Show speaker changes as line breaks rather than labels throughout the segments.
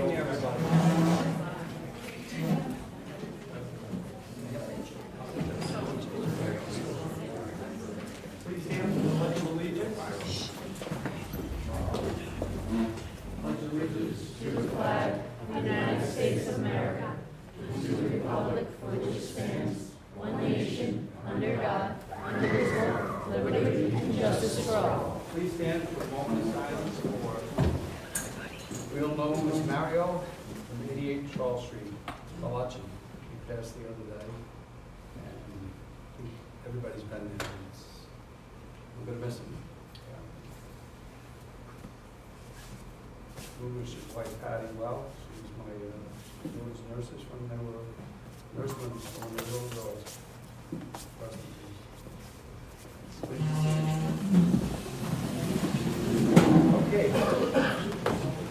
evening, everybody. Please stand for the Pledge of Allegiance. Pledge of Allegiance
To the flag of the United States of America, and to the republic for which it stands, one nation, under God, indivisible, liberty, and justice for all.
Please stand for a moment of silence for real known Miss Mario from 88 Charles Street, Malachi. He passed the other day, and everybody's been there. We're going to miss him. We wish his wife Patty well. She was my daughter's nurses when they were nurse when they were little girls. Rest in peace. Okay.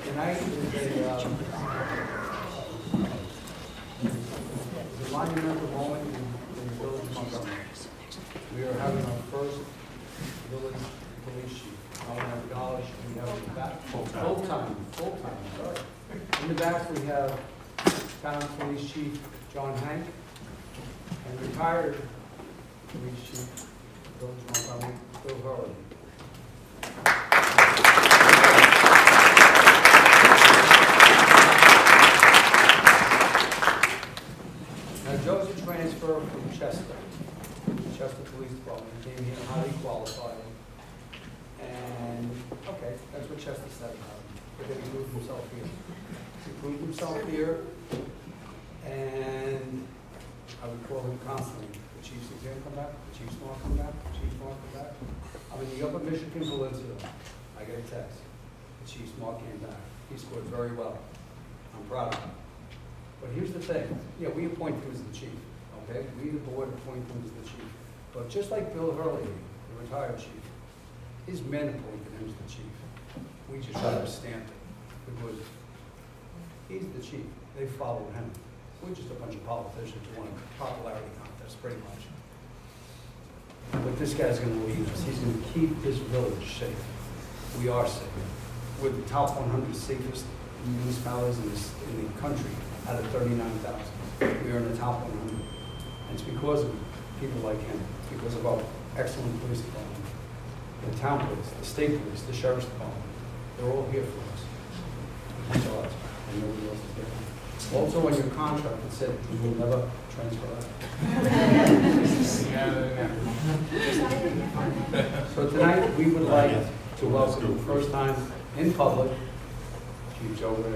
Tonight is a monumental moment in the village of Montgomery. We are having our first village police chief. I want to acknowledge we have in the back, full-time, sorry. In the back we have town police chief John Hank and retired police chief village of Montgomery, Bill Hurley. Now Joe's a transfer from Chester Police Department. He came here highly qualified. And, okay, that's what Chester said about him. But then he proved himself here. He proved himself here, and I would call him constantly. The Chiefs again come back, the Chiefs want to come back, the Chiefs want to come back. I'm in the Upper Michigan Peninsula. I get a text. The Chiefs Mark came back. He scored very well. I'm proud of him. But here's the thing. Yeah, we appoint him as the chief, okay? We, the board, appoint him as the chief. But just like Bill Hurley, the retired chief, his men appointed him as the chief. We just try to stamp it because he's the chief. They follow him. We're just a bunch of politicians who want a popularity contest, pretty much. But this guy's going to lead us. He's going to keep this village safe. We are safe. We're the top 100 safest municipalities in the country out of 39,000. We are in the top 100. And it's because of people like him, because of our excellent police department. The town police, the state police, the sheriff's department, they're all here for us. Because of us, and nobody else is there. Also, on your contract, it said you will never transfer out. So tonight, we would like to welcome, the first time in public, Chief Joe Ray.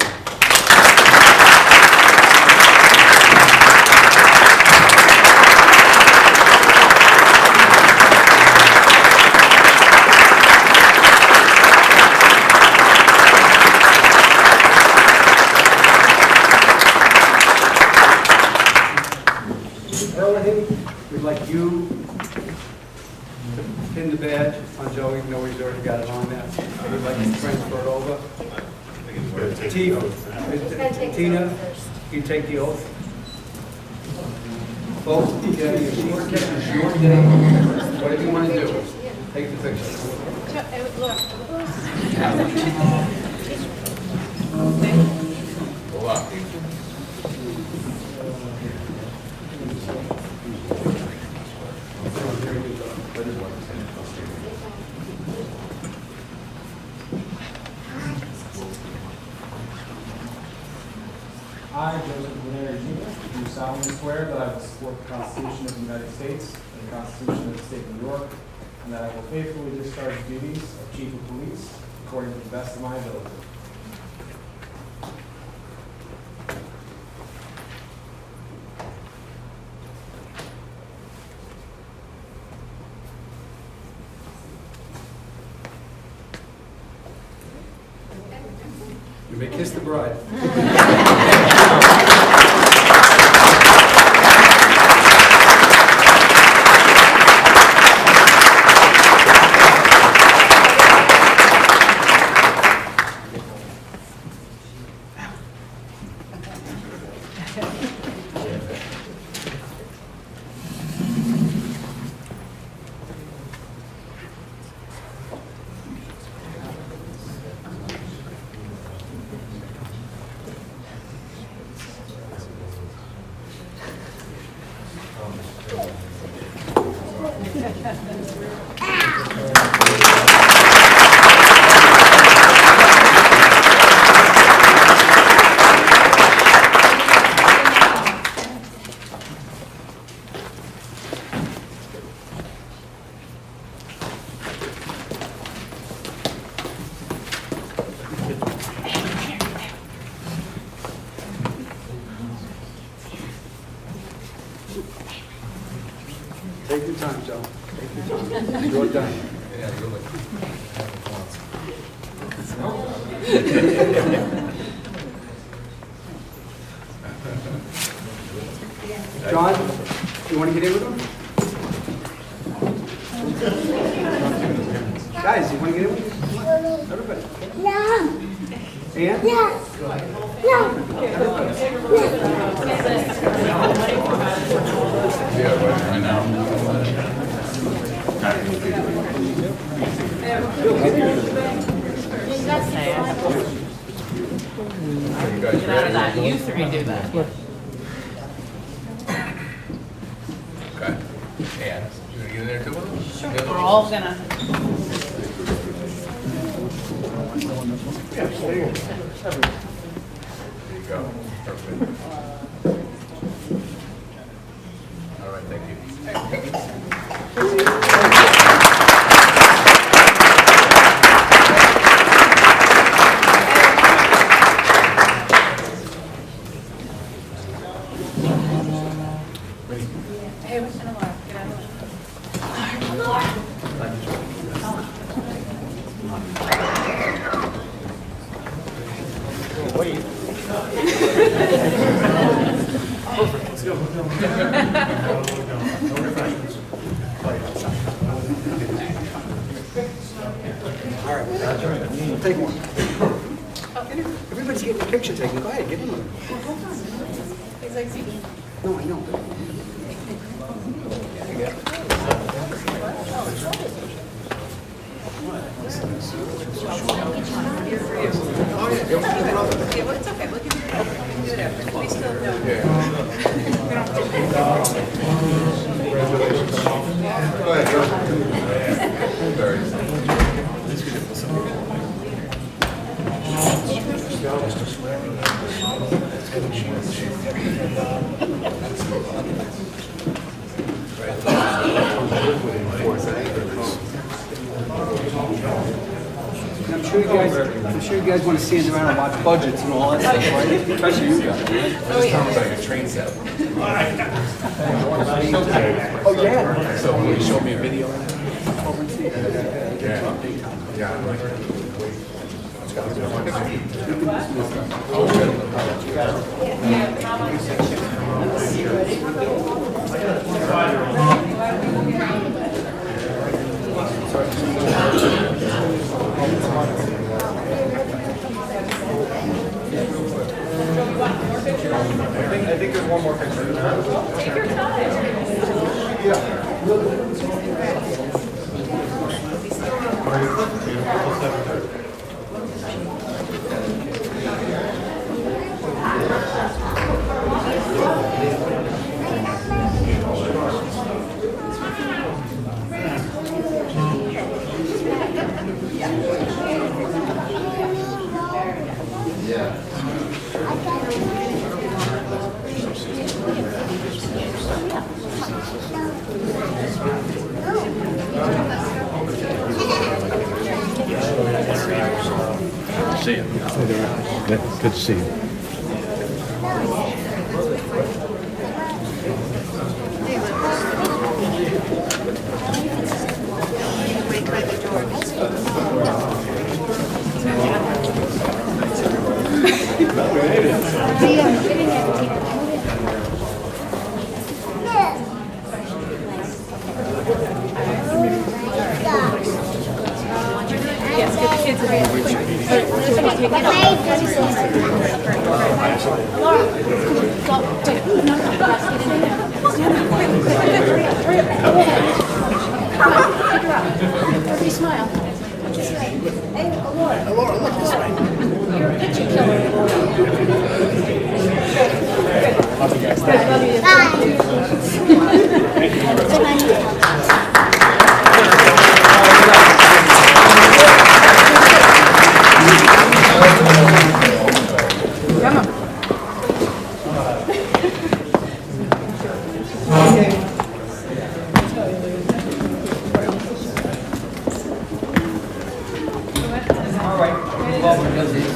We'd like you to pin the badge on Joe, even though he's already got it on there. We'd like to transfer it over. Tina, you take the oath. Folks, whatever you want to do, take the picture.
I, Joseph Montgomery Jr., do solemnly swear that I will support the Constitution of the United States and the Constitution of the State of New York, and that I will faithfully discharge the duties of Chief of Police according to the best of my ability.
You may kiss the bride. Take your time, Joe. Take your time. You're done.
Yeah, you're like,
John, you want to get in with him? Guys, you want to get in with him? Come on. Everybody.
Yeah.
Ann?
Yes. Yeah.
yeah, right now. You guys
Get out of that. You three do that.
Okay. And you gonna get in there too? Sure.
We're all gonna.
There you go. Perfect. All right, thank you.
Hey, what's in a lot? Get out of
All right. We'll take one. Everybody's getting a picture taken. Go ahead, get in with him. No, I know.
It's okay. We'll do it after. We still know.
Go ahead, Joe. Very
I'm sure you guys want to stand around and watch budgets and all that stuff, right? Especially you guys.
This time was like a train set.
Oh, yeah.
So will you show me a video?
I think there's one more picture.
Take your time.
See you. Good to see you.
Yes, get the kids in there. Everybody smile. Hey, Laura, look this way. You're a picture killer. Love you guys. Love you. Bye.
All right, welcome, business.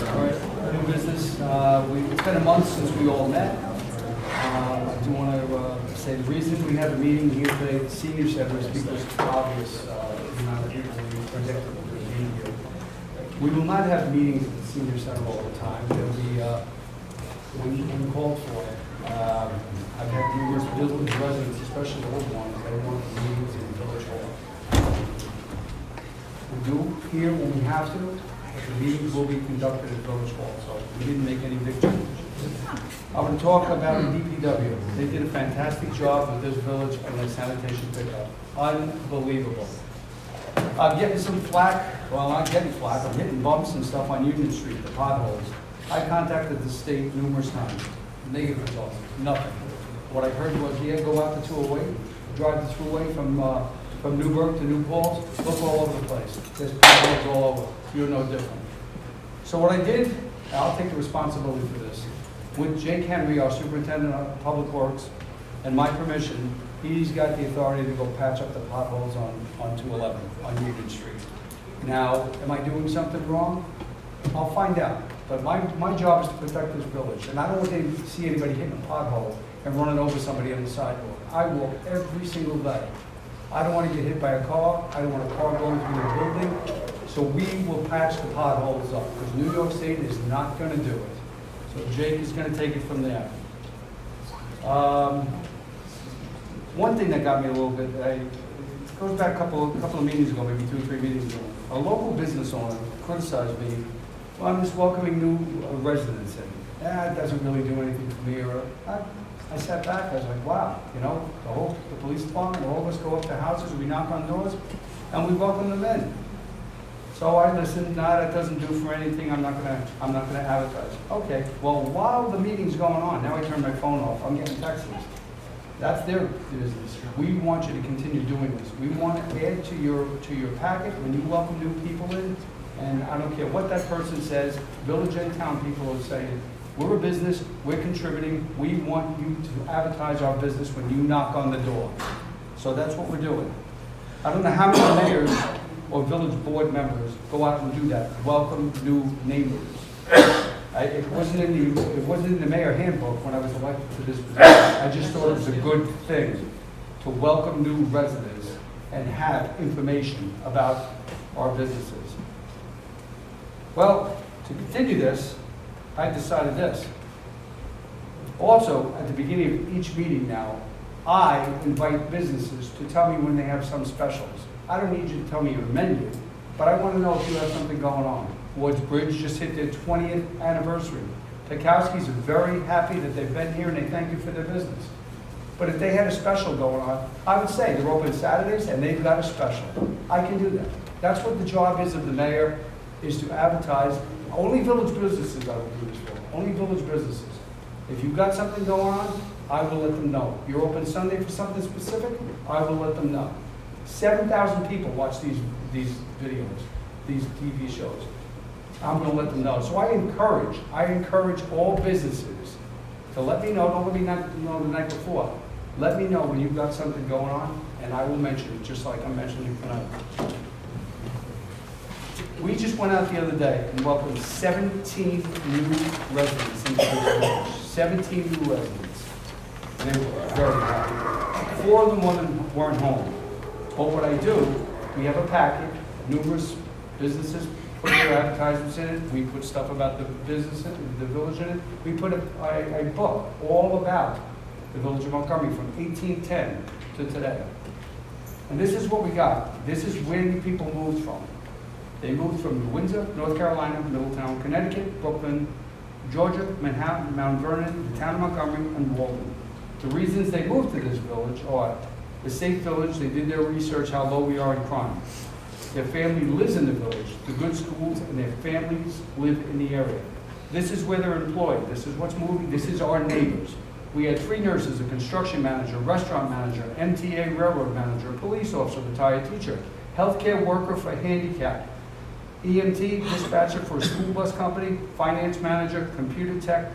All right, new business. It's been a month since we all met. I do want to say the reason we have a meeting here today at the senior center is because it's obvious the amount of people we predicted would be here. We will not have meetings at the senior center all the time. There'll be when called for it. I've had numerous village residents, especially the old ones, they want meetings in Village Hall. We do here when we have to, but the meetings will be conducted at Village Hall, so we didn't make any big changes. I want to talk about the DPW. They did a fantastic job with this village and their sanitation pickup. Unbelievable. I'm getting some flack, well, I'm not getting flack, I'm hitting bumps and stuff on Union Street, the potholes. I contacted the state numerous times. Negative results, nothing. What I heard was, yeah, go out the 208, drive the thruway from Newburgh to New Paltz, look all over the place. There's potholes all over. You're no different. So what I did, I'll take the responsibility for this. With Jake Henry, our superintendent of public works, and my permission, he's got the authority to go patch up the potholes on 211 on Union Street. Now, am I doing something wrong? I'll find out. But my job is to protect this village, and I don't want to see anybody hitting a pothole and running over somebody on the sidewalk. I walk every single day. I don't want to get hit by a car. I don't want a car going through the building. So we will patch the potholes up, because New York State is not going to do it. So Jake is going to take it from there. One thing that got me a little bit, it goes back a couple of meetings ago, maybe 2 or 3 meetings ago. A local business owner criticized me. Well, I'm just welcoming new residents in. It doesn't really do anything for me. Or I sat back, I was like, wow, you know, the police department, all of us go up to houses, we knock on doors, and we welcome them in. So I listened, that doesn't do for anything, I'm not gonna advertise. Okay, well, while the meeting's going on, now I turn my phone off, I'm getting texts. That's their business. We want you to continue doing this. We want to add to your packet when you welcome new people in. And I don't care what that person says, village and town people are saying, we're a business, we're contributing, we want you to advertise our business when you knock on the door. So that's what we're doing. I don't know how many mayors or village board members go out and do that, welcome new neighbors. It wasn't in the mayor handbook when I was elected to this position. I just thought it was a good thing to welcome new residents and have information about our businesses. Well, to continue this, I decided this. Also, at the beginning of each meeting now, I invite businesses to tell me when they have some specials. I don't need you to tell me your menu, but I want to know if you have something going on. Woods Bridge just hit their 20th anniversary. Pekowski's are very happy that they've been here and they thank you for their business. But if they had a special going on, I would say they're open Saturdays and they've got a special. I can do that. That's what the job is of the mayor, is to advertise. Only village businesses I will do this for. Only village businesses. If you've got something going on, I will let them know. You're open Sunday for something specific, I will let them know. 7,000 people watch these videos, these TV shows. I'm going to let them know. So I encourage all businesses to let me know. Don't let me know the night before. Let me know when you've got something going on, and I will mention it, just like I'm mentioning tonight. We just went out the other day and welcomed 17 new residents into this village. 17 new residents. And they were very happy. 4 of them weren't home. But what I do, we have a packet, numerous businesses put their advertisements in it. We put stuff about the business, the village in it. We put a book all about the village of Montgomery from 1810 to today. And this is what we got. This is where the people moved from. They moved from Windsor, North Carolina, Middletown, Connecticut, Brooklyn, Georgia, Manhattan, Mount Vernon, the town of Montgomery, and Walden. The reasons they moved to this village are the safe village. They did their research how low we are in crime. Their family lives in the village, the good schools, and their families live in the area. This is where they're employed. This is what's moving. This is our neighbors. We had 3 nurses, a construction manager, restaurant manager, MTA railroad manager, a police officer, retired teacher, healthcare worker for handicap, EMT, dispatcher for a school bus company, finance manager, computer tech,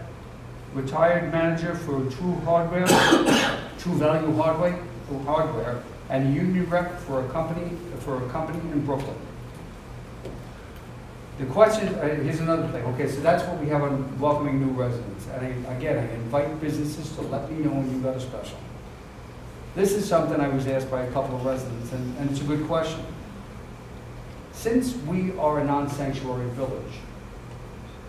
retired manager for True Hardware, True Value Hardware, and a union rep for a company in Brooklyn. The question, here's another thing. Okay, so that's what we have on welcoming new residents. And again, I invite businesses to let me know when you've got a special. This is something I was asked by a couple of residents, and it's a good question. Since we are a non-sanctuary village,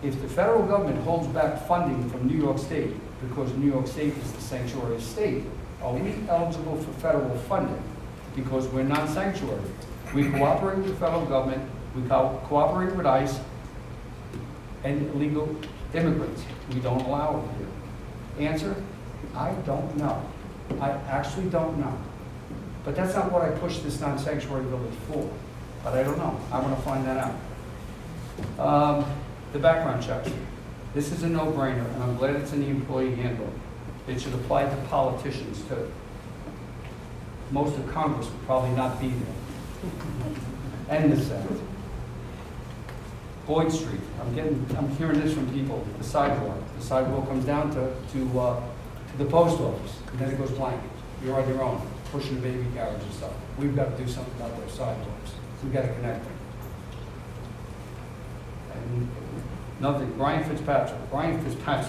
if the federal government holds back funding from New York State because New York State is the sanctuary state, are we eligible for federal funding because we're non-sanctuary? We cooperate with the federal government, we cooperate with ICE and illegal immigrants. We don't allow it here. Answer, I don't know. I actually don't know. But that's not what I pushed this non-sanctuary village for. But I don't know. I want to find that out. The background checks. This is a no-brainer, and I'm glad it's in the employee handbook. It should apply to politicians too. Most of Congress would probably not be there. And the Senate. Boyd Street. I'm hearing this from people. The sidewalk. The sidewalk comes down to the post office, and then it goes blank. You're on your own, pushing the baby carriage and stuff. We've got to do something about those sidewalks. We've got to connect them. And nothing. Brian Fitzpatrick,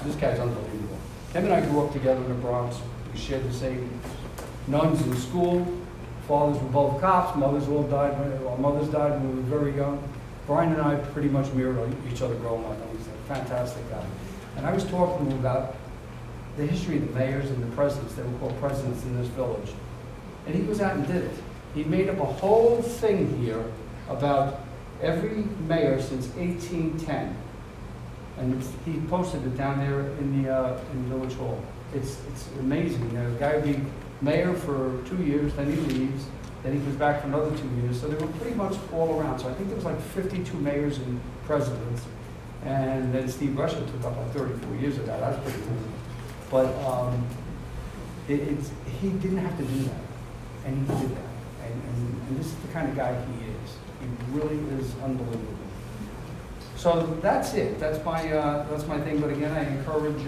this guy's unbelievable. Him and I grew up together in the Bronx. We shared the same nuns in school. Fathers were both cops. Mothers all died. Our mothers died when we were very young. Brian and I pretty much mirrored each other growing up. He's a fantastic guy. And I was talking to him about the history of the mayors and the presidents. They were called presidents in this village. And he goes out and did it. He made up a whole thing here about every mayor since 1810. And he posted it down there in Village Hall. It's amazing. The guy would be mayor for 2 years, then he leaves, then he comes back for another 2 years. So they were pretty much all around. So I think there was like 52 mayors and presidents. And then Steve Russia took up like 34 years of that. That's pretty cool. But he didn't have to do that. And he did that. And this is the kind of guy he is. He really is unbelievable. So that's it. That's my thing. But again, I encourage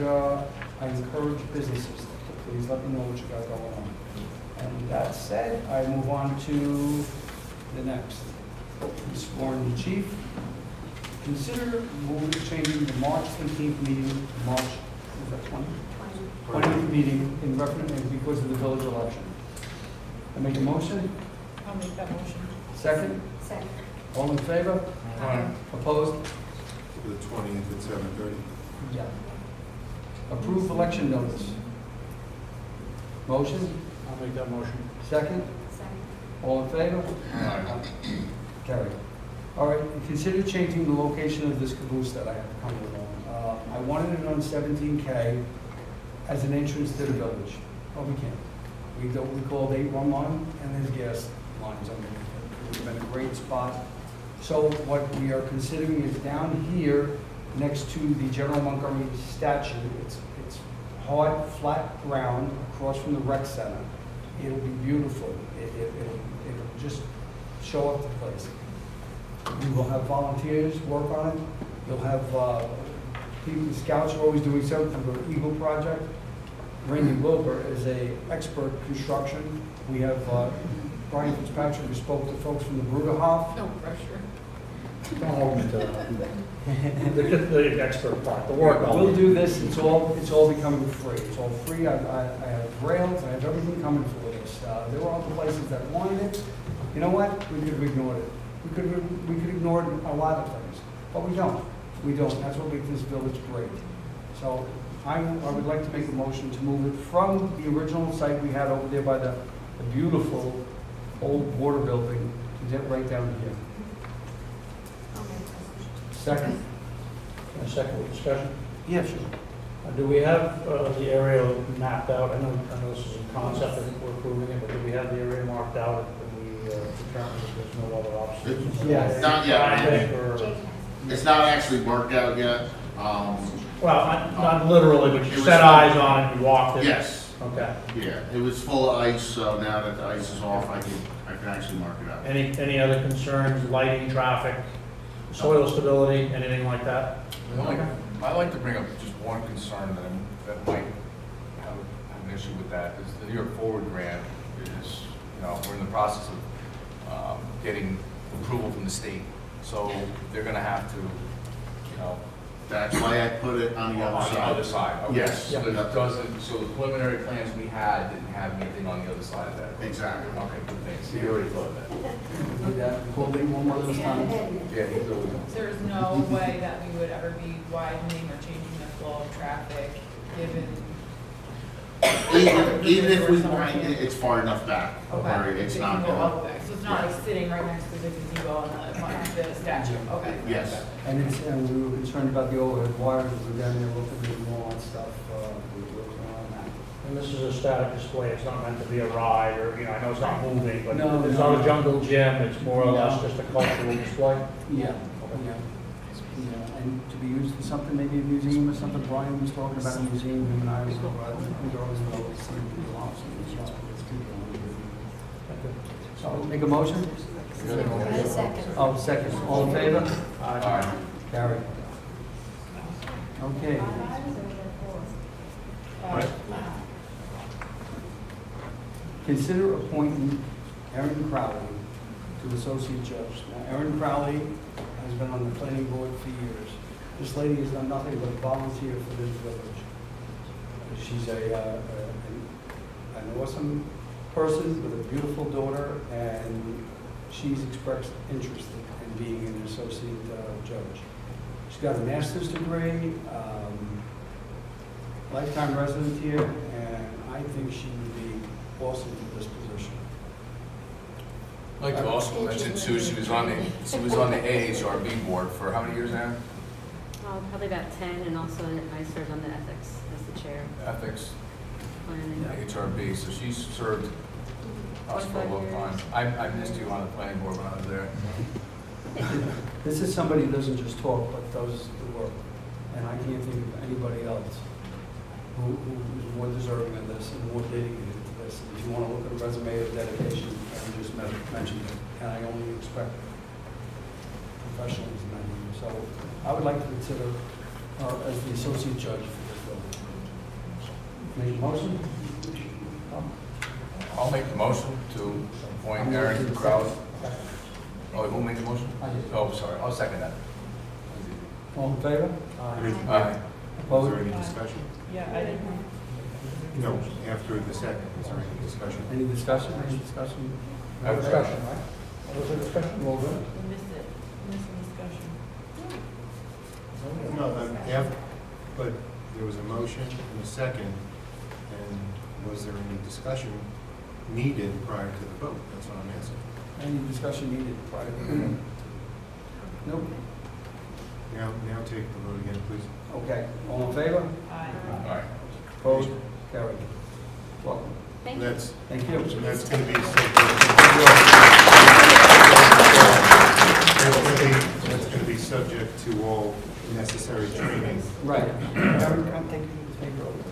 businesses to please let me know what you got going on. And that said, I move on to the next. Sworn the chief. Consider changing the March 18th meeting to March 20th meeting in reference because of the village election. I make a motion.
I'll make that motion.
Second.
Second.
All in favor?
Aye.
Opposed?
The 20th at 7:30.
Yeah. Approve election notice. Motion?
I'll make that motion.
Second?
Second.
All in favor? Carried. All right, consider changing the location of this caboose that I have coming along. I wanted it on 17K as an entrance to the village. Well, we can't. We called 811 and there's gas lines underneath it. It would have been a great spot. So what we are considering is down here next to the General Montgomery statue. It's hard, flat ground across from the rec center. It'll be beautiful. It'll just show up the place. We will have volunteers work on it. You'll have people, scouts are always doing something for the Eagle Project. Randy Wilbur is an expert construction. We have Brian Fitzpatrick, who spoke to folks from the Bruderhof.
No pressure.
Don't hold me to the expert part, the work.
We'll do this. It's all becoming free. It's all free. I have rails. I have everything coming for this. There were other places that wanted it. You know what? We could have ignored it. We could ignore a lot of things, but we don't. We don't. That's what makes this village great. So I would like to make a motion to move it from the original site we had over there by the beautiful old border building to get right down here.
I'll make that motion.
Second?
A second with discussion.
Yeah, sure.
Do we have the area mapped out? I know this is a concept, I think we're approving it, but do we have the area marked out and we determine that there's no other obstacles?
Yes.
Not yet.
Traffic or-
Jake
It's not actually worked out yet.
Well, not literally, but
It
you
was
set
full.
eyes on it, you walked it?
Yes,
Okay.
yeah, it was full of ice, so now that the ice is off, I can actually mark it out.
Any other concerns, lighting, traffic, soil stability, anything like that?
I'd like to bring up just one concern that might have an issue with that, is the New York Forward Grant is, we're in the process of getting approval from the state. So they're gonna have to,
That's why I put it on the
on the
other
other
side.
side. Okay.
Yes.
So that doesn't, so the preliminary plans we had didn't have anything on the other side of that.
Exactly.
Okay, good, thanks. You already thought of that.
Need that, pull it one more time.
Yeah, he's always.
There's no way that we would ever be widening or changing the flow of traffic, given.
Even if we wind it, it's far enough back. Or it's
It
not
can go
going.
up there, so it's not like sitting right next to the gazebo and the statue, okay.
Yes.
And we were concerned about the overhead wires, we're down there looking at more on stuff, we were working on that.
And this is a static display, it's not meant to be a ride, or, I know it's not moving, but
No,
it's
no.
not a jungle gym, it's more or less just a cultural display.
Yeah, and to be used in something, maybe a museum or something, Brian was talking about a museum, him and I was, we were always seeing the belongs to the So, make a motion?
Second.
Oh, second, all in favor?
Aye.
Carried. Okay. Consider appointing Erin Crowley to associate judge. Now, Erin Crowley has been on the planning board for years. This lady has done nothing but volunteer for this village. She's an awesome person with a beautiful daughter, and she's expressed interest in being an associate judge. She's got a master's degree, lifetime resident here, and I think she would be awesome for this position.
I'd like to also mention too, she was on the AHRB board for how many years now?
Probably about 10, and also I served on the ethics as the chair.
Ethics,
Planning.
AHRB, so she's served us for a long time. I missed you on the planning board when I was there.
This is somebody who doesn't just talk, but does the work. And I can't think of anybody else who is more deserving of this and more dedicated to this. If you want to look at a resume of dedication, I just mentioned it, and I only expect professionalism out of you. So I would like to consider her as the associate judge for this building. Make a motion?
I'll make the motion to appoint Erin Crowley. Oh, who made the motion?
I did.
Oh, sorry, I'll second that.
All in favor?
Aye.
Is there
Opposed?
any discussion?
Yeah, I didn't.
No, after the second, is there any discussion?
Any discussion? Any discussion?
No
Discussion, right? Was there discussion? Well, good.
We missed it, missed the discussion.
No, but there was a motion and a second, and was there any discussion needed prior to the vote? That's what I'm asking.
Any discussion needed prior to the vote? Nope.
Now take the vote again, please.
Okay, all in favor?
Aye.
Aye.
Opposed? Carried. Welcome.
Thank you.
Thank you.
That's going to be subject to all necessary training.
Right. Karen, come take the paper over.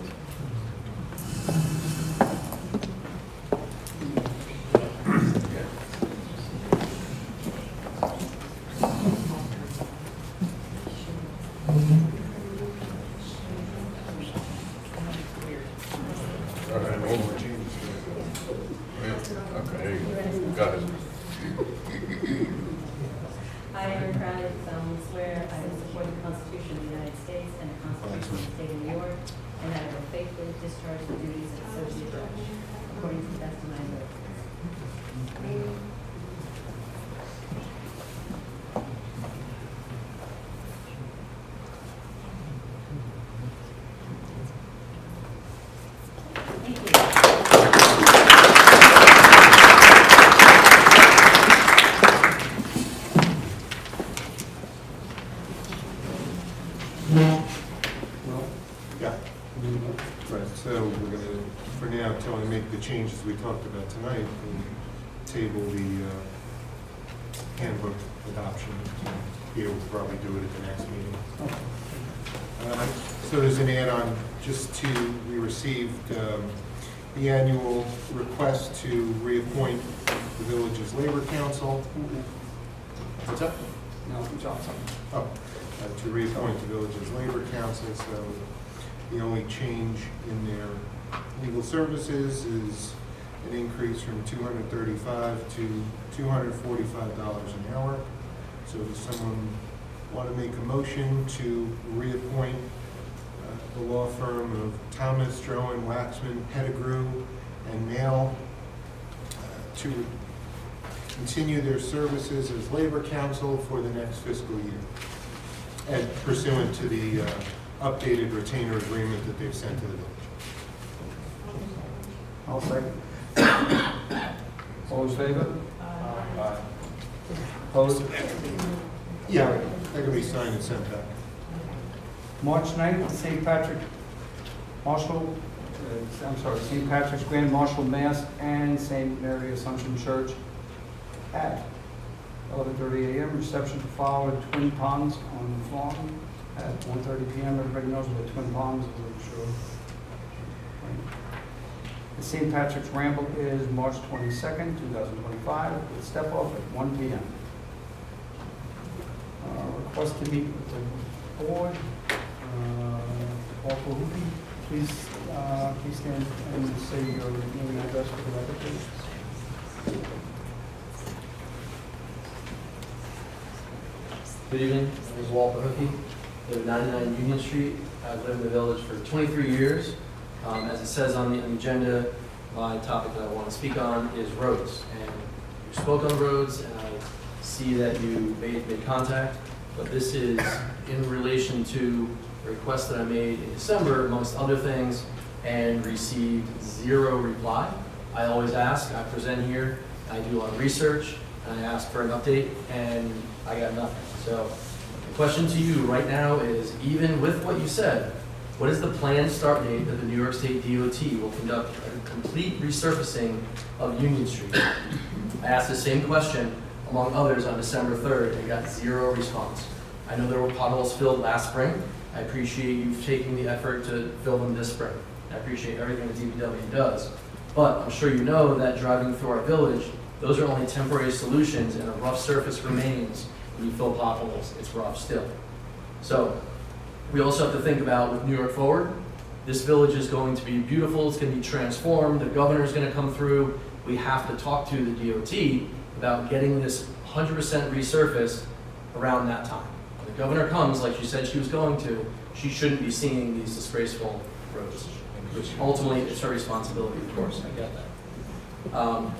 Okay, there you go. Got it.
I, Erin Crowley, solemnly swear I will support the Constitution of the United States and the Constitution of the State of New York, and that I will faithfully discharge the duties of associate judge according to the best of my ability. Thank you.
Yeah. Right, so we're going to, for now, until we make the changes we talked about tonight, we'll table the handbook adoption. We'll probably do it at the next meeting. So there's an add-on, we received the annual request to reappoint the village's labor council. What's up?
No, Johnson.
Oh, to reappoint the village's labor council. So the only change in their legal services is an increase from $235 to $245 an hour. So does someone want to make a motion to reappoint the law firm of Thomas, Strohan, Waxman, Pettigrew, and Mail to continue their services as labor council for the next fiscal year, and pursuant to the updated retainer agreement that they've sent to the village?
I'll second. All in favor? Opposed?
Yeah, that can be signed and sent back.
March 9th, St. Patrick's Grand Marshal Mass and St. Mary Assumption Church at 11:30 a.m. Reception to follow at Twin Ponds on the farm at 1:30 p.m. Everybody knows what Twin Ponds is, I'm sure. The St. Patrick's Ramble is March 22nd, 2025, with step-off at 1 p.m. Request to meet with the board. Paul Cahoopy, please stand and say your name and address for the record, please.
Good evening, my name is Walter Hookie. I live at 99 Union Street. I've lived in the village for 23 years. As it says on the agenda, my topic that I want to speak on is roads. And you spoke on roads, and I see that you made contact, but this is in relation to a request that I made in December, amongst other things, and received zero reply. I always ask, I present here, I do a lot of research, and I ask for an update, and I got nothing. So the question to you right now is, even with what you said, what is the planned start date that the New York State DOT will conduct a complete resurfacing of Union Street? I asked the same question, among others, on December 3rd and got zero response. I know there were potholes filled last spring. I appreciate you taking the effort to fill them this spring. I appreciate everything that DPW does. But I'm sure you know that driving through our village, those are only temporary solutions, and a rough surface remains when you fill potholes. It's rough still. So we also have to think about, with New York Forward, this village is going to be beautiful. It's going to be transformed. The governor is going to come through. We have to talk to the DOT about getting this 100% resurfaced around that time. When the governor comes, like she said she was going to, she shouldn't be seeing these disgraceful roads, which ultimately it's her responsibility, of course. I get that.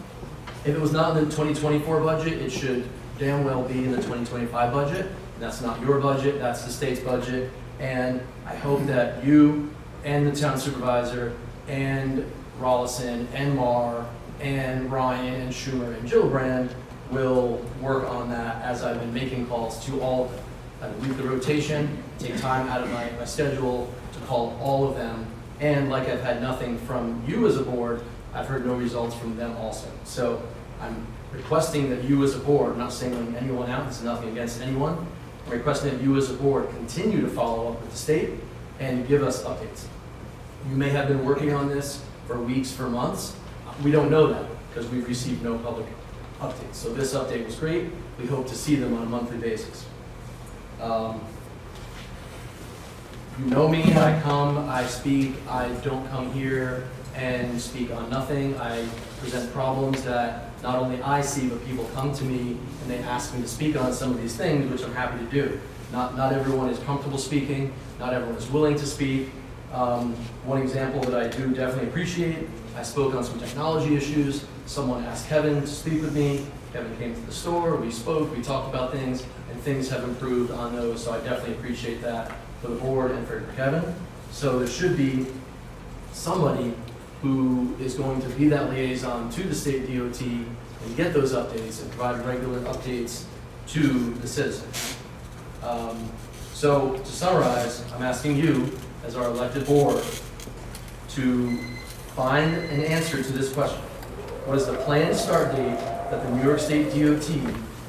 If it was not in the 2024 budget, it should damn well be in the 2025 budget. That's not your budget, that's the state's budget. And I hope that you and the town supervisor and Rollison and Marr and Ryan and Schumer and Gillibrand will work on that, as I've been making calls to all of them. I leave the rotation, take time out of my schedule to call all of them. And like I've had nothing from you as a board, I've heard no results from them also. So I'm requesting that you as a board, I'm not singling anyone out, this is nothing against anyone, I'm requesting that you as a board continue to follow up with the state and give us updates. You may have been working on this for weeks, for months. We don't know that because we've received no public updates. So this update was great. We hope to see them on a monthly basis. You know me, I come, I speak, I don't come here and speak on nothing. I present problems that not only I see, but people come to me and they ask me to speak on some of these things, which I'm happy to do. Not everyone is comfortable speaking, not everyone is willing to speak. One example that I do definitely appreciate, I spoke on some technology issues. Someone asked Kevin to speak with me. Kevin came to the store, we spoke, we talked about things, and things have improved on those, so I definitely appreciate that for the board and for Kevin. So there should be somebody who is going to be that liaison to the state DOT and get those updates and provide regular updates to the citizens. So to summarize, I'm asking you, as our elected board, to find an answer to this question. What is the planned start date that the New York State DOT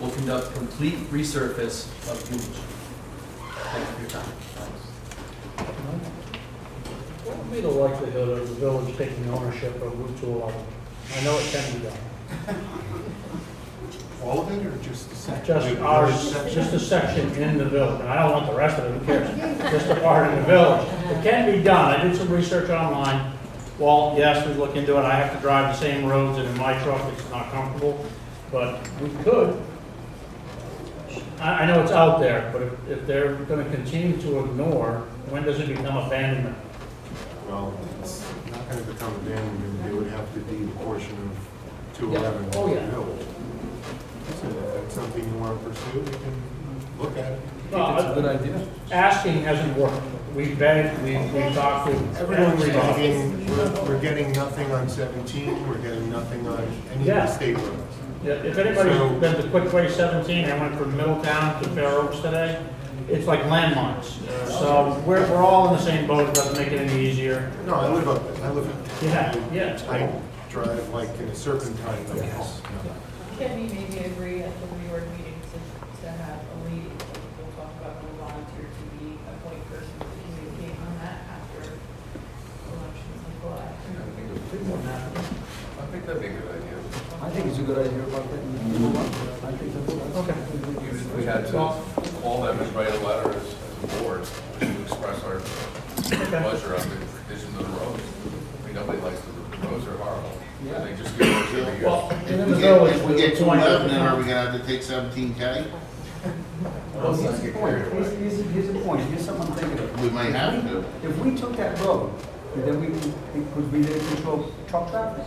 will conduct complete resurface of Union Street? Thank you for your time.
What would be the likelihood of the village taking ownership of Route 211? I know it can be done.
All of it, or just the section?
Just
The
our,
village section?
just a section in the village, and I don't want the rest of it, who cares? Just a part in the village. It can be done, I did some research online. Well, yes, we look into it, I have to drive the same roads, and in my truck, it's not comfortable, but we could. I know it's out there, but if they're gonna continue to ignore, when does it become abandonment?
Well, it's not going to become abandonment, they would have to deed a portion of 211
Oh, yeah.
to the village. So if that's something you want to pursue, we can look at it.
No,
It's a good idea.
asking hasn't worked. We begged, we talked to
Everyone's
everybody.
we're getting nothing on 17, we're getting nothing on any of
Yeah.
the state roads.
Yeah, if anybody's been to Quick Way 17, I went from Middletown to Fair Oaks today, it's like landmarks. So we're all in the same boat, it doesn't make it any easier.
No, I live up there, I live up there.
Yeah.
I drive like in a serpentine.
Yes.
Can we maybe agree at the reorg meeting to have a lady, we'll talk about who volunteer to be a point person to communicate on that after elections in July?
I think that'd be a good idea.
I think it's a good idea about that. I think that's.
Okay.
Even if we had to call them and write a letter as a board to express our pleasure of the condition of the roads. I mean, nobody likes the roads are horrible.
Yeah.
They just get worse every year.
Well, and in
If
the
we
village,
get, if we get
the
to
point
11, then are we gonna have to take 17K?
Well, here's the point, here's the point, here's something I'm thinking of.
We might have to.
If we took that road, then could we then control truck traffic,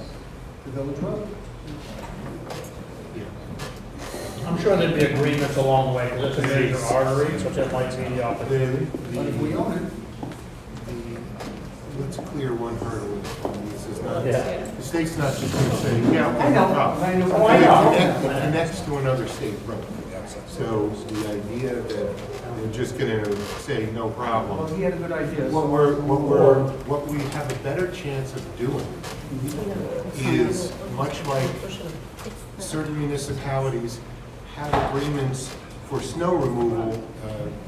the village road?
I'm sure there'd be agreements along the way, because it's a major artery, so that might be the opportunity.
But if we own it,
Let's clear one hurdle. This is not,
Yeah.
the state's not just going to say, yeah, okay,
I know,
no problem.
I know.
Oh, I know.
It connects to another state road. So the idea that they're just going to say, no
Well,
problem.
he had a good idea.
What we have a better chance of doing is, much like certain municipalities have agreements for snow removal.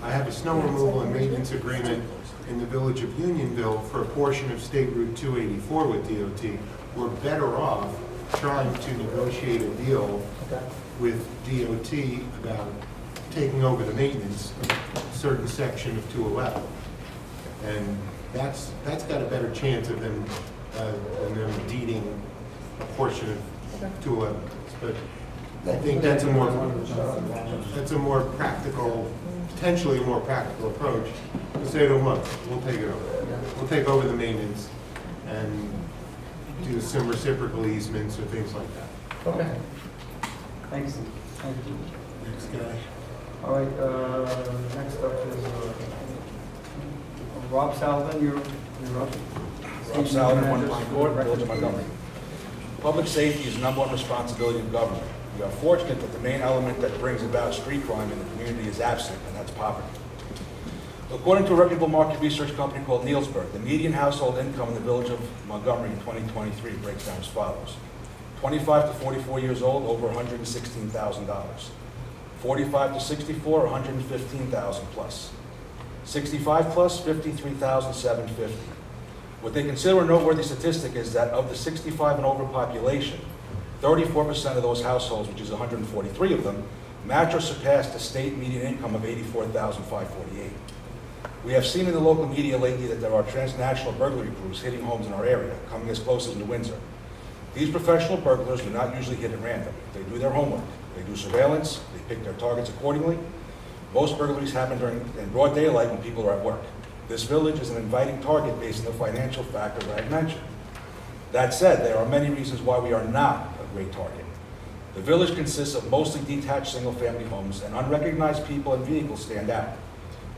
I have a snow removal and maintenance agreement in the village of Unionville for a portion of State Route 284 with DOT. We're better off trying to negotiate a deal with DOT about taking over the maintenance of a certain section of 211. And that's got a better chance of them, than them deeding a portion of 211. But I think that's a more practical, potentially a more practical approach. To say to them, look, we'll take it over. We'll take over the maintenance and do some reciprocal easements or things like that.
Okay.
Thanks. Thank you.
Next guy.
All right, next up is Rob Salvin, you're up.
Rob Salvin, 1 Pine Court, Village of Montgomery. Public safety is the #1 responsibility of government. We are fortunate that the main element that brings about street crime in the community is absent, and that's poverty. According to a reputable market research company called Nielsberg, the median household income in the Village of Montgomery in 2023 breaks down as follows. 25 to 44 years old, over $116,000. 45 to 64, $115,000 plus. 65 plus, $53,750. What they consider a noteworthy statistic is that of the 65 and over population, 34% of those households, which is 143 of them, match or surpass the state median income of $84,548. We have seen in the local media lately that there are transnational burglary crews hitting homes in our area, coming as close as New Windsor. These professional burglars do not usually hit at random. They do their homework. They do surveillance. They pick their targets accordingly. Most burglaries happen in broad daylight when people are at work. This village is an inviting target based on the financial factors I have mentioned. That said, there are many reasons why we are not a great target. The village consists of mostly detached single-family homes, and unrecognized people and vehicles stand out.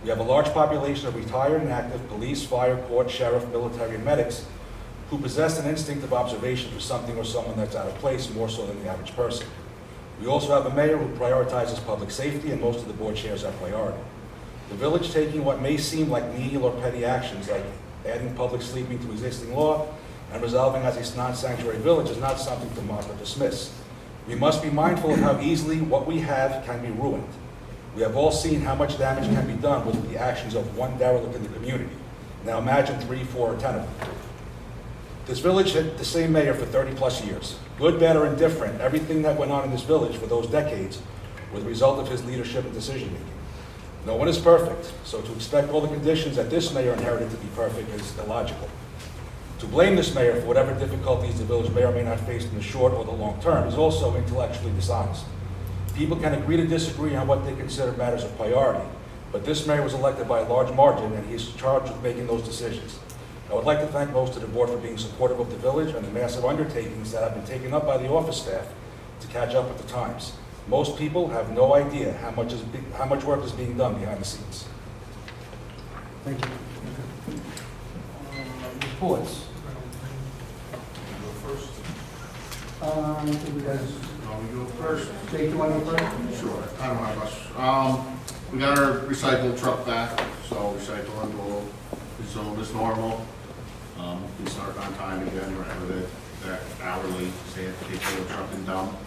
We have a large population of retired and active police, fire, court, sheriff, military, and medics who possess an instinct of observation for something or someone that's out of place, more so than the average person. We also have a mayor who prioritizes public safety, and most of the board shares that priority. The village taking what may seem like menial or petty actions, like adding public sleeping to existing law and resolving as a non-sanctuary village, is not something to mock or dismiss. We must be mindful of how easily what we have can be ruined. We have all seen how much damage can be done with the actions of one derelict in the community. Now imagine 3, 4, or 10 of them. This village had the same mayor for 30-plus years. Good, bad, or indifferent, everything that went on in this village for those decades were the result of his leadership and decision-making. No one is perfect, so to expect all the conditions that this mayor inherited to be perfect is illogical. To blame this mayor for whatever difficulties the village may or may not face in the short or the long term is also intellectually dishonest. People can agree to disagree on what they consider matters of priority, but this mayor was elected by a large margin and he is charged with making those decisions. I would like to thank most of the board for being supportive of the village and the massive undertakings that have been taken up by the office staff to catch up with the times. Most people have no idea how much work is being done behind the scenes.
Thank you. Reports. You guys,
We go first.
Jake, you want to go first?
Sure, I don't have much. We got our recycle truck back, so recycling will resume as normal. We start on time again, whatever that hourly, say at the take the truck and dump.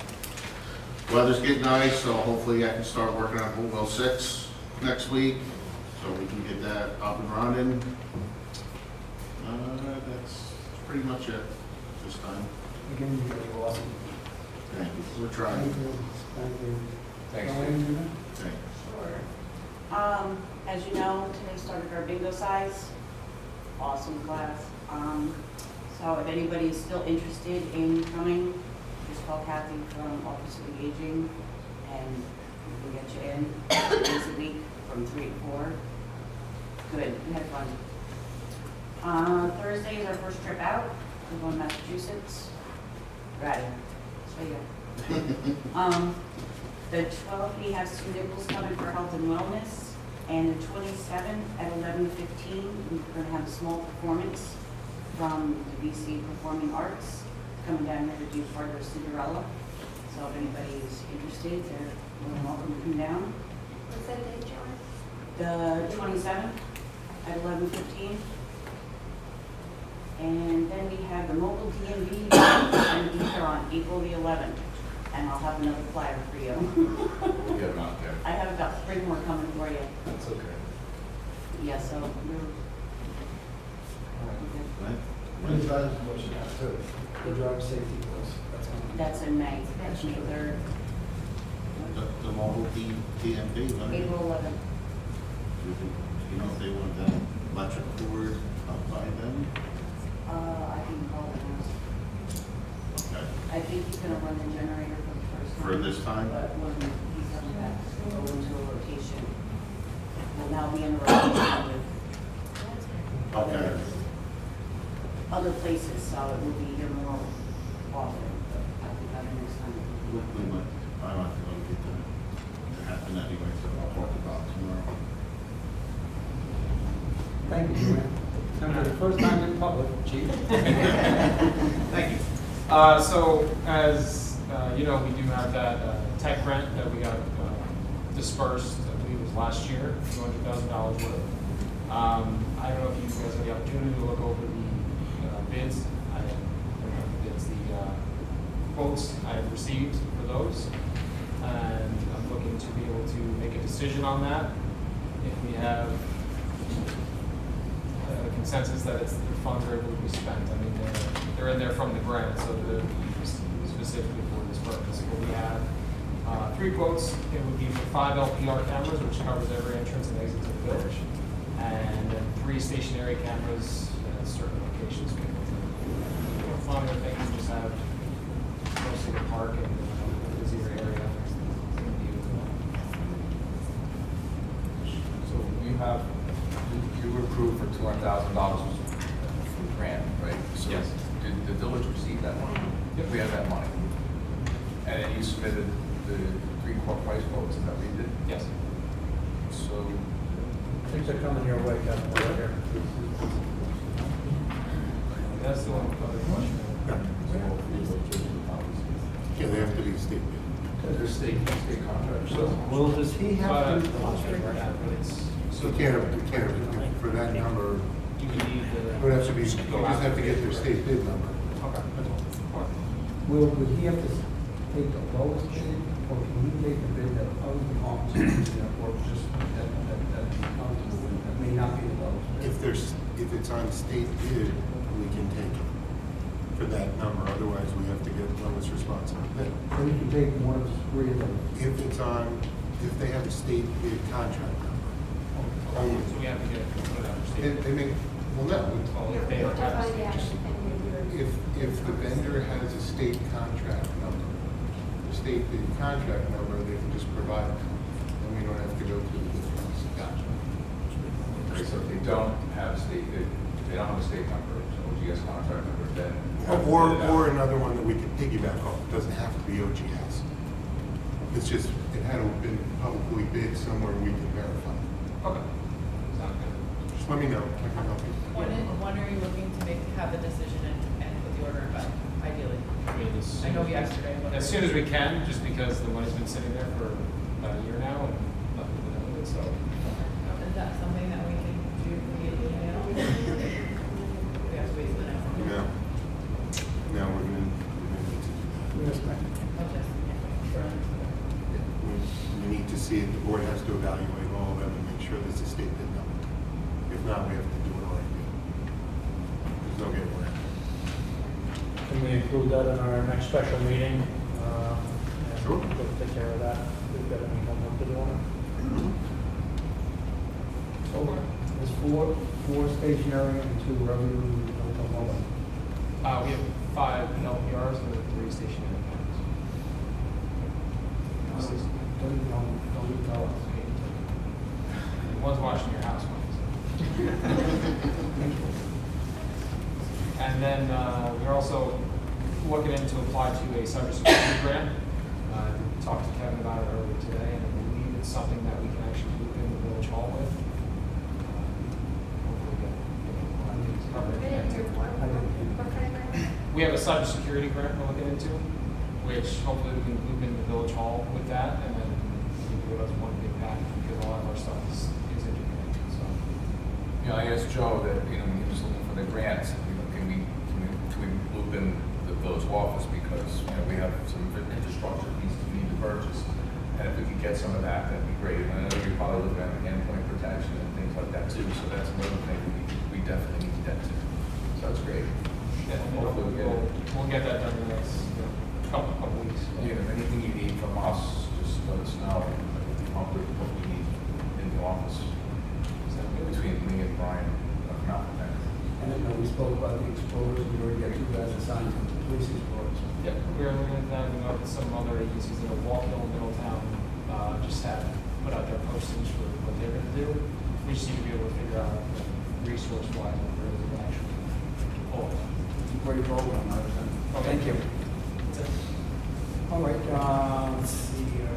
Weather's getting nice, so hopefully I can start working on Hopewell 6 next week, so we can get that up and running. That's pretty much it this time.
Again, you're really awesome.
Thank you. We're trying.
Thank you.
Thanks.
Joanne,
Thank you.
Sure. As you know, today started our bingo size. Awesome class. So if anybody is still interested in coming, just call Kathy from Office of Engaging and we can get you in 2 days a week from 3 to 4. Good, we had fun. Thursday is our first trip out. We're going to Massachusetts. Ready. So yeah. The 12th, we have Sue Nichols coming for health and wellness. And the 27th at 11:15, we're going to have a small performance from the BC Performing Arts coming down here to do part of Cinderella. So if anybody is interested, they're more than welcome to come down.
What's that date, John?
The 27th at 11:15. And then we have the mobile DMV and these are on April the 11th. And I'll have another flyer for you.
We'll get them out there.
I have about 3 more coming for you.
That's okay.
Yeah, so you're.
When is that? The driver safety course. That's coming.
That's in May, that's May 3rd,
The mobile DMV, right?
April 11th.
You know, if they want that electric cord up by them?
I can call it now.
Okay.
I think he's gonna run the generator for the first time.
For this time?
But when he's coming back, go into a rotation. We'll now be in a rotation with
Okay.
other places, so it will be here more often. But I'll be better next time.
We might, I might have to go get that to happen anyway, so I'll talk about it tomorrow.
Thank you, Joanne. And for the first time in public, Chief.
Thank you. So as you know, we do have that tech grant that we got dispersed, I believe it was last year, $200,000 worth. I don't know if you guys had the opportunity to look over the bids. I don't know if the bids, the quotes I have received for those. And I'm looking to be able to make a decision on that. If we have a consensus that the funds are able to be spent. I mean, they're in there from the grant, so they're specifically for this purpose. But we have 3 quotes. It would be for 5 LPR cameras, which covers every entrance and exit to the village, and then 3 stationary cameras at certain locations. Among other things, just have mostly the park and the busier area.
So you were approved for $200,000 from the grant, right? So
Yes.
Did the village receive that money?
Yep.
We have that money. And then you submitted the 3 price quotes, is that what you did?
Yes.
So,
Things are coming your way, Kevin.
That's the one other question.
Yeah, they have to be state bid.
the state contract, so.
Well, does he have to?
So you can't, for that number,
Do we need
it would have to be, you just have to get their state bid number.
Okay.
Would he have to take the lowest bid, or can he take the bid that other departments, or just that may not be the lowest bid?
If it's on state bid, we can take it. for that number, otherwise we have to get lowest responsible bid.
So you can take one of three of them.
If it's on, if they have a state bid contract number, only.
So we have to get it put out for state.
They make, well, no,
Well, if they don't have a state,
if the vendor has a state contract number, the state bid contract number, they can just provide it, and we don't have to go through the difference.
Okay, so if they don't have a state, if they don't have a state number, OGS contract number, then.
Or another one that we can piggyback off, it doesn't have to be OGS. It's just, it had to have been publicly bid somewhere we can verify.
okay. Sounds good.
Just let me know, I can help you.
When are you looking to have a decision and put the order in by, ideally? I know yesterday, but.
As soon as we can, just because the money's been sitting there for about a year now and nothing's been done with it, so.
Is that something that we can do immediately now? We have to wait till the next one.
No. Now we're gonna need to do
Yes, ma'am.
I'll just,
that. We need to see it, the board has to evaluate all of them and make sure there's a state bid number. If not, we have to do an RFP. There's no getting around it.
Can we include that in our next special meeting? And
Sure.
We'll take care of that. We've got any homework to do on it.
So there's four stationary and 2 revenue locomotive.
We have 5 LPRs and 3 stationary accounts.
Don't you tell us.
One's watching your house, And then we're also looking into apply to a cybersecurity grant. We talked to Kevin about it earlier today, and I believe it's something that we can actually loop in the village hall with. We have a cybersecurity grant we're looking into, which hopefully we can loop in the village hall with that, and then we can do it as one big package because a lot of our stuff is interconnected. So.
You know, I asked Joe that, you know, when he was looking for the grants, you know, can we loop in the village office because, you know, we have some infrastructure pieces we need to purchase. And if we could get some of that, that'd be great. And I know you're probably looking at endpoint protection and things like that too, so that's another thing we definitely need to get to. So that's great.
Yeah,
Hopefully
we'll get that done in the next couple weeks.
Yeah, if anything you need from us, just let us know. We'll come up with what we need in the office. Between me and Brian, come out with that.
And then we spoke about the explorers, we already got 2 guys assigned to the police explorers.
Yep, we're looking at that, with some other agencies that are Walkville and Middletown, just have put out their postings for what they're gonna do. We just need to be able to figure out resource-wise what we're really gonna actually pull.
Great program, I understand. Thank you.
That's it.
All right, let's see, you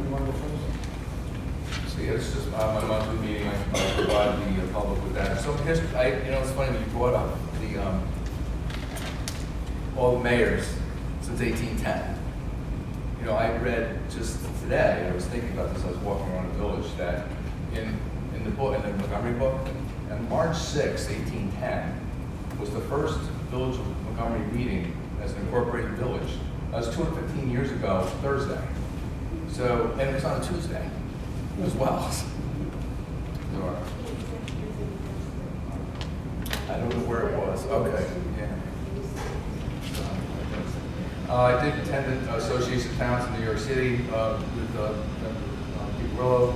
want to go first?
So yeah, it's just my monthly meeting, I provide the public with that. So history, you know, it's funny when you brought up the, all the mayors since 1810. You know, I read just today, I was thinking about this, I was walking around the village, that in the book, in the Montgomery book, on March 6, 1810, was the first village of Montgomery meeting as an incorporated village. That was 215 years ago, Thursday. So, and it was on a Tuesday as well. I don't know where it was. Okay, yeah. I did attend the Association of Towns in New York City with Pete Willow.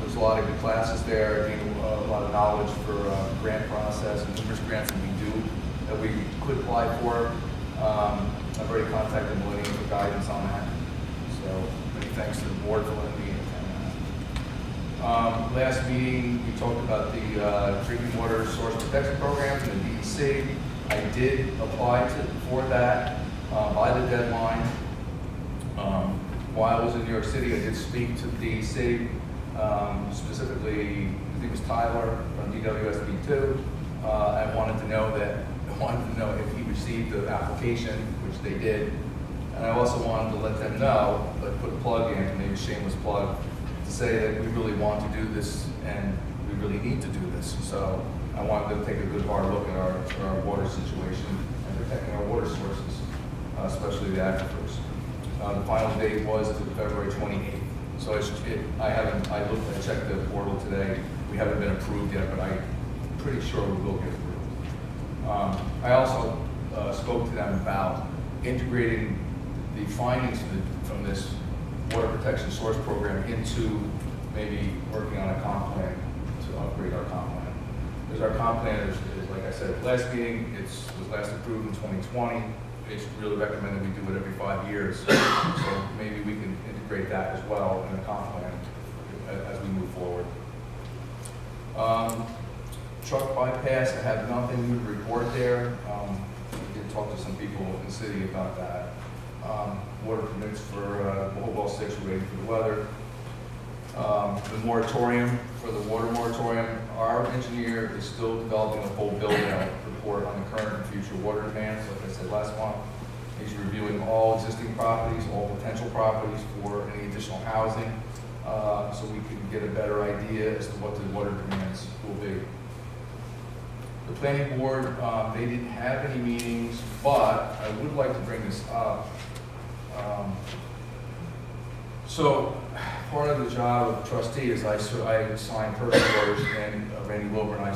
There's a lot of good classes there, gained a lot of knowledge for grant process and numerous grants that we do that we could apply for. I've already contacted Millennium for guidance on that. So many thanks to the board for letting me attend that. Last meeting, we talked about the drinking water source protection programs and the DEC. I did apply for that by the deadline. While I was in New York City, I did speak to the DEC, specifically, I think it was Tyler from DWSB2. I wanted to know if he received the application, which they did. And I also wanted to let them know, like put a plug in, maybe a shameless plug, to say that we really want to do this and we really need to do this. So I wanted to take a good hard look at our water situation and protecting our water sources, especially the aquifers. The final date was to February 28th. So I checked the portal today. We haven't been approved yet, but I'm pretty sure we will get approved. I also spoke to them about integrating the findings from this water protection source program into maybe working on a comp plan to upgrade our comp plan. Because our comp plan is like I said, last meeting, was last approved in 2020. It's really recommended we do it every 5 years. So maybe we can integrate that as well in the comp plan as we move forward. Truck bypass, I have nothing new to report there. I did talk to some people in the city about that. Water permits for the whole well situated for the weather. The moratorium, for the water moratorium, our engineer is still developing a full build-out report on the current and future water demands. Like I said last month, he's reviewing all existing properties, all potential properties for any additional housing, so we can get a better idea as to what the water demands will be. The planning board, they didn't have any meetings, but I would like to bring this up. So part of the job of trustee is I sign purchase orders, and Randy Wilbur and I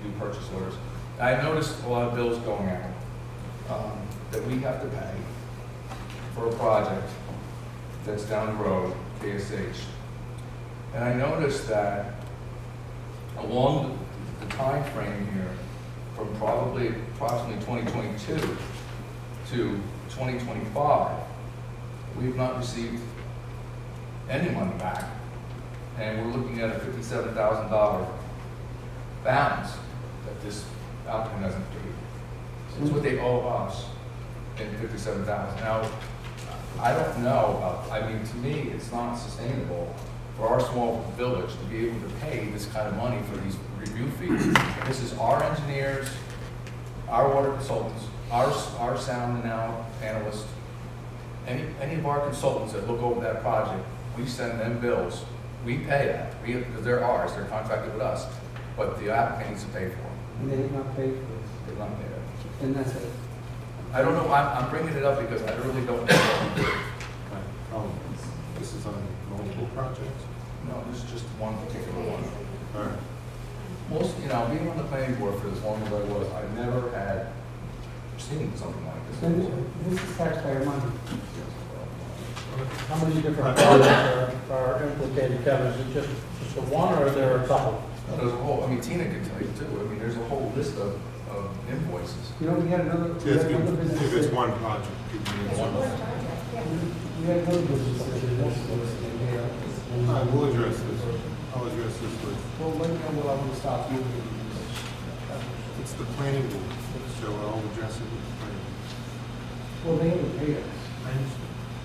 do purchase orders. I noticed a lot of bills going out that we have to pay for a project that's down the road, KSH. And I noticed that along the time frame here, from approximately 2022 to 2025, we've not received any money back. And we're looking at a $57,000 balance that this applicant hasn't paid. So it's what they owe us in $57,000. Now, I don't know, I mean, to me, it's not sustainable for our small village to be able to pay this kind of money for these review fees. This is our engineers, our water consultants, our sound analysts, any of our consultants that look over that project, we send them bills. We pay that, because they're ours, they're contracted with us, but the applicant needs to pay for them.
And they did not pay for this.
They don't pay that.
And that's it.
I don't know, I'm bringing it up because I really don't know.
This is on multiple projects?
No, this is just one particular one.
All right.
Most, being on the planning board for as long as I was, I never had seen something like this.
And this is taxpayer money.
How many different projects are implicated, Kevin? Is it just the one, or are there a couple?
There's a whole, Tina can tell you too, there's a whole list of invoices.
We had another, we
If
had another business.
it's one project.
We had another business that did this, and they,
I will address this. I'll address this with,
well, when will I want to stop moving?
it's the planning board, so I'll address it with the planning.
Well, they haven't paid us.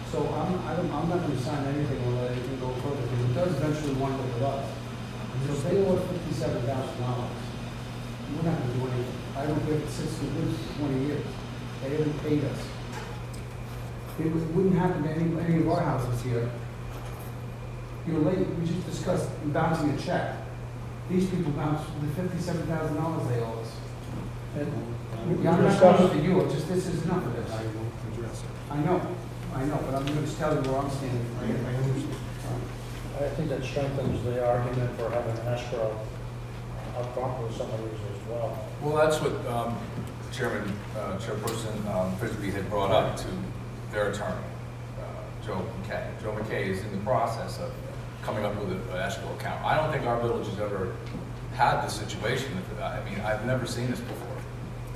So I'm not going to sign anything or let anything go further, because it does eventually wind up with us. So if they owe us $57,000, we're not going to do anything. I don't give it 20 years. They haven't paid us. It wouldn't happen to any of our houses here. You're late, we just discussed bouncing a check. These people bounce the $57,000 they owe us. I'm not talking for you, it's just this is enough of this.
I will address it.
I know, but I'm going to tell you where I'm standing.
I understand.
I think that strengthens the argument for having an escrow up front with some of these as well.
Well, that's what Chairperson Frisbee had brought up to their attorney, Joe McKay. Joe McKay is in the process of coming up with an escrow account. I don't think our village has ever had this situation. I've never seen this before.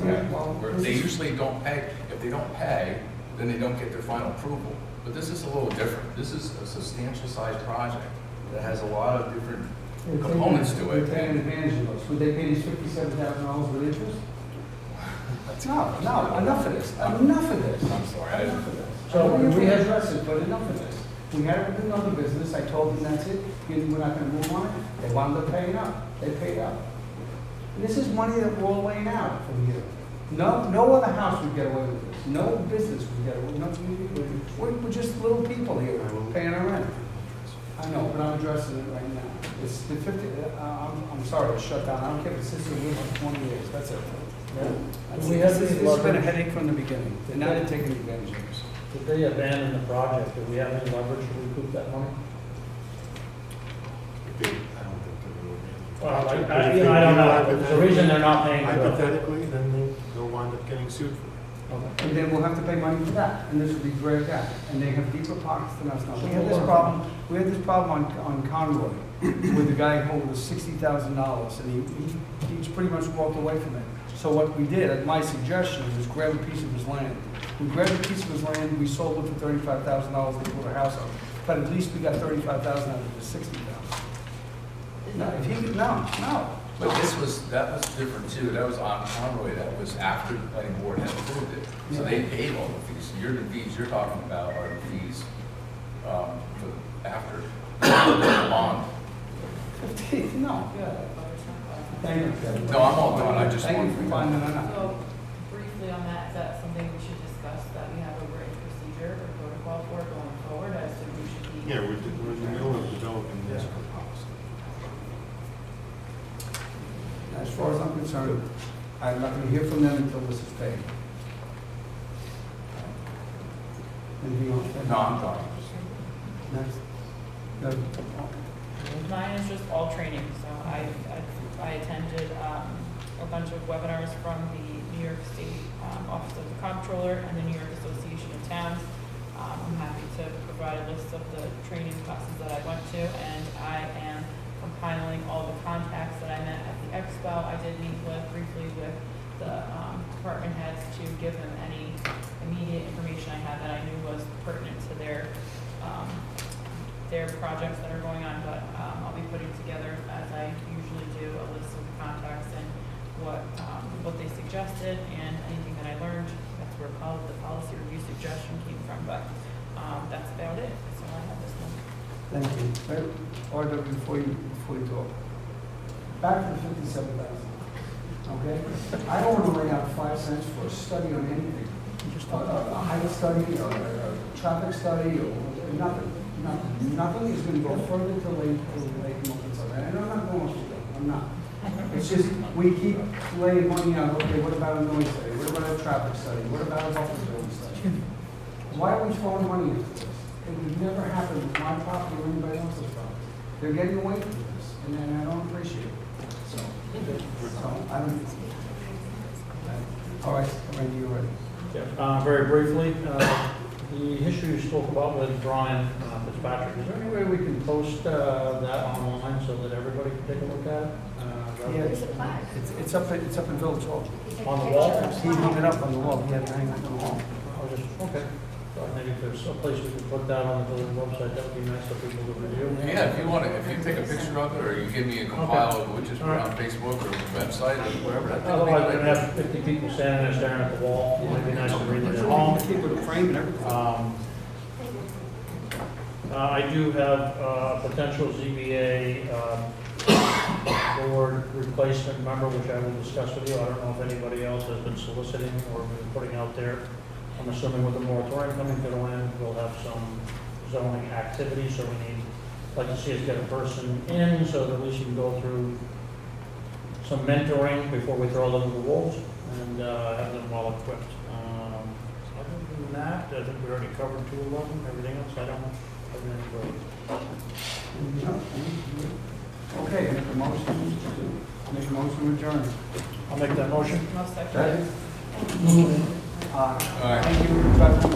Yeah, well,
Where they usually don't pay. If they don't pay, then they don't get their final approval. But this is a little different. This is a substantial sized project that has a lot of different components to it.
They're taking advantage of us. Would they pay these $57,000 with interest? No, enough of this. Enough of this.
I'm sorry.
Enough of this.
So
We address it, but enough of this. We had it with another business. I told them that's it. We're not going to move on it. They wound up paying up. They paid up. And this is money that we're all laying out from here. No other house would get away with this. No business would get away with it. We're just little people here paying our rent. I know, but I'm addressing it right now. It's the 50, I'm sorry, it's shut down. I don't care if it's system for 20 years. That's it. This has been a headache from the beginning. And now they're taking advantage of us.
Did they abandon the project? Do we have any leverage to recoup that money?
I don't think they will.
Well, I don't know. There's a reason they're not paying.
Hypothetically, then they'll wind getting sued for.
Okay.
And then we'll have to pay money for that, and this will be dragged out, and they have deeper pockets than us now.
We had this
problem on Conroy, where the guy owed us $60,000, and he just pretty much walked away from it. So what we did, at my suggestion, was grab a piece of his land. We grabbed a piece of his land, we sold it for $35,000, they put a house on it. But at least we got $35,000 out of the $60,000. No, if he, no.
But that was different too. That was on Conroy. That was after the planning board had approved it. So they paid all the fees. The fees you're talking about are the fees after the bond.
No. Thank you, Kevin.
No, I'm all done. I just
Thank
want
you for finding that out.
So briefly on that, is that something we should discuss, that we have a written procedure or protocol for going forward as to who should be?
Yeah, we're in the middle of developing this policy.
As far as I'm concerned, I'm not going to hear from them until this is paid. Anything else?
No, I'm done.
Next. No.
Mine is just all training, so I attended a bunch of webinars from the New York State Office of the Comptroller and the New York Association of Towns. I'm happy to provide a list of the training classes that I went to, and I am compiling all the contacts that I met at the expo. I did meet briefly with the department heads to give them any immediate information I had that I knew was pertinent to their projects that are going on, but I'll be putting together, as I usually do, a list of contacts and what they suggested and anything that I learned. That's where the policy review suggestion came from, but that's about it. So I have this one.
Thank you. Order before you talk. Back to the 57,000. Okay? I don't want to lay out 5 cents for a study on anything. A height study or a traffic study or nothing. Nothing is going to go further till they come up with something. And I'm not going to. I'm not. It's just, we keep laying money out. Okay, what about a noise study? What about a traffic study? What about a buffer zone study? Why are we throwing money into this? It would never happen with my property or anybody else's property. They're getting away from this, and I don't appreciate it. So I don't. All right, Randy, you're ready.
Yeah, very briefly, the issue you spoke about with Brian Fitzpatrick, is there any way we can post that online so that everybody can take a look at it?
It's up in Village Hall.
On the wall?
He hung it up on the wall. He had it hanging up on the wall.
Okay. So maybe if there's a place we can put that on the village website, that would be nice for people to review.
Yeah, if you want to, if you take a picture of it, or you give me a compile of it, just put it on Facebook or the website or wherever. I think it'd be
Otherwise, we're
good.
gonna have 50 people standing there staring at the wall. It would be nice to read it at home.
Keep it a frame and everything.
I do have a potential ZBA board replacement member, which I will discuss with you. I don't know if anybody else has been soliciting or been putting out there. I'm assuming with the moratorium coming to the end, we'll have some zoning activity, so we need, like to see us get a person in, so that at least you can go through some mentoring before we throw them to the wolves, and have them well equipped. Other than that, I think we already covered 211, everything else, I don't know.
Okay, make a motion to adjourn.
I'll make that motion.
No second.
Thank you.